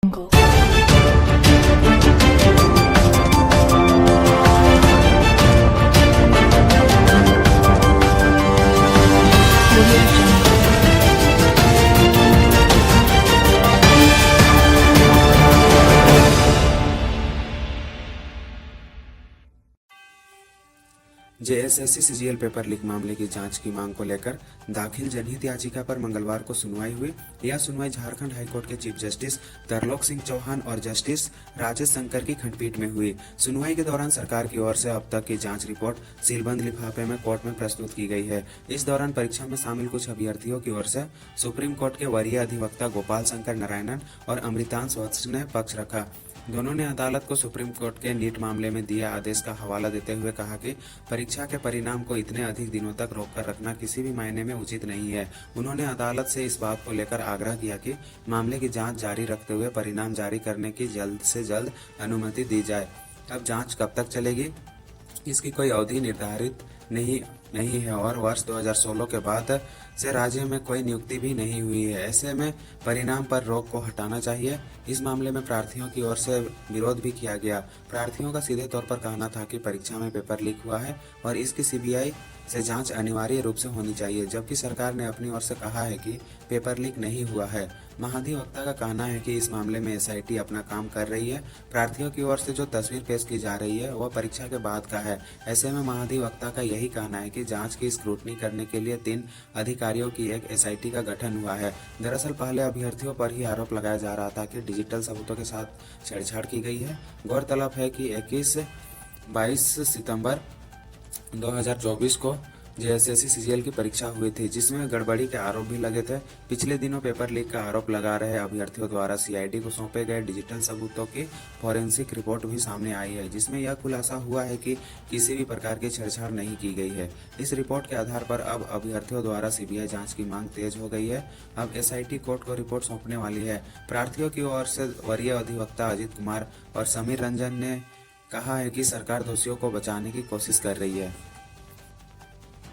Jungle. Audio Jungle. JSSC CGL paper leak मामले की जांच की मांग को लेकर दाखिल जनहित याचिका पर मंगलवार को सुनवाई हुई। यह सुनवाई झारखंड हाईकोर्ट के चीफ जस्टिस तरलोक सिंह चौहान और जस्टिस राजेश शंकर की खंडपीठ में हुई। सुनवाई के दौरान सरकार की ओर से अब तक की जांच रिपोर्ट सीलबंद लिफाफे में कोर्ट में प्रस्तुत की गई है। इस दौरान परीक्षा में शामिल कुछ अभ्यर्थियों की ओर से सुप्रीम कोर्ट के वरीय अधिवक्ता गोपाल शंकर नारायणन और अमृतांश वत्स ने पक्ष रखा। दोनों ने अदालत को सुप्रीम कोर्ट के नीट मामले में दिए आदेश का हवाला देते हुए कहा कि परीक्षा के परिणाम को इतने अधिक दिनों तक रोककर रखना किसी भी मायने में उचित नहीं है। उन्होंने अदालत से इस बात को लेकर आग्रह किया कि मामले की जांच जारी रखते हुए परिणाम जारी करने की जल्द से जल्द अनुमति दी जाए। अब जांच कब तक चलेगी, इसकी कोई अवधि निर्धारित नहीं है और वर्ष 2016 के बाद से राज्य में कोई नियुक्ति भी नहीं हुई है। ऐसे में परिणाम पर रोक को हटाना चाहिए। इस मामले में प्रार्थियों की ओर से विरोध भी किया गया। प्रार्थियों का सीधे तौर पर कहना था कि परीक्षा में पेपर लीक हुआ है और इसकी सीबीआई से जांच अनिवार्य रूप से होनी चाहिए, जबकि सरकार ने अपनी ओर से कहा है कि पेपर लीक नहीं हुआ है। महाधिवक्ता का कहना है कि इस मामले में एसआईटी अपना काम कर रही है। प्रार्थियों की ओर से जो तस्वीर पेश की जा रही है वह परीक्षा के बाद का है। ऐसे में महाधिवक्ता का यही कहना है कि जांच की स्क्रूटनी करने के लिए 3 अधिकारियों की एक एसआईटी का गठन हुआ है। दरअसल पहले अभ्यर्थियों पर ही आरोप लगाया जा रहा था कि डिजिटल सबूतों के साथ छेड़छाड़ की गई है। गौरतलब है कि 22 सितंबर 2024 को जेएसएससी सीजीएल की परीक्षा हुई थी, जिसमें गड़बड़ी के आरोप भी लगे थे। पिछले दिनों पेपर लीक का आरोप लगा रहे अभ्यर्थियों द्वारा सीआईडी को सौंपे गए डिजिटल सबूतों की फॉरेंसिक रिपोर्ट भी सामने आई है, जिसमें यह खुलासा हुआ है कि किसी भी प्रकार की छेड़छाड़ नहीं की गई है। इस रिपोर्ट के आधार पर अब अभ्यर्थियों द्वारा सीबीआई जांच की मांग तेज हो गई है। अब एसआईटी कोर्ट को रिपोर्ट सौंपने वाली है। प्रार्थियों की ओर से वरीय अधिवक्ता अजित कुमार और समीर रंजन ने कहा है कि सरकार दोषियों को बचाने की कोशिश कर रही है।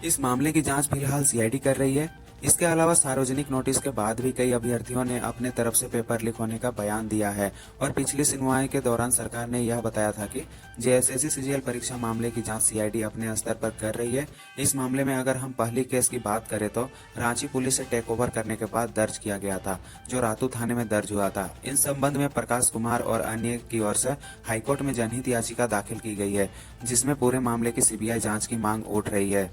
इस मामले की जांच फिलहाल सीआईडी कर रही है। इसके अलावा सार्वजनिक नोटिस के बाद भी कई अभ्यर्थियों ने अपने तरफ से पेपर लीक होने का बयान दिया है और पिछली सुनवाई के दौरान सरकार ने यह बताया था कि जेएसएससी सीजीएल परीक्षा मामले की जांच सीआईडी अपने स्तर पर कर रही है। इस मामले में अगर हम पहली केस की बात करें तो रांची पुलिस से टेक ओवर करने के बाद दर्ज किया गया था, जो रातू थाने में दर्ज हुआ था। इन संबंध में प्रकाश कुमार और अन्य की ओर से हाईकोर्ट में जनहित याचिका दाखिल की गई है, जिसमें पूरे मामले की सीबीआई जाँच की मांग उठ रही है।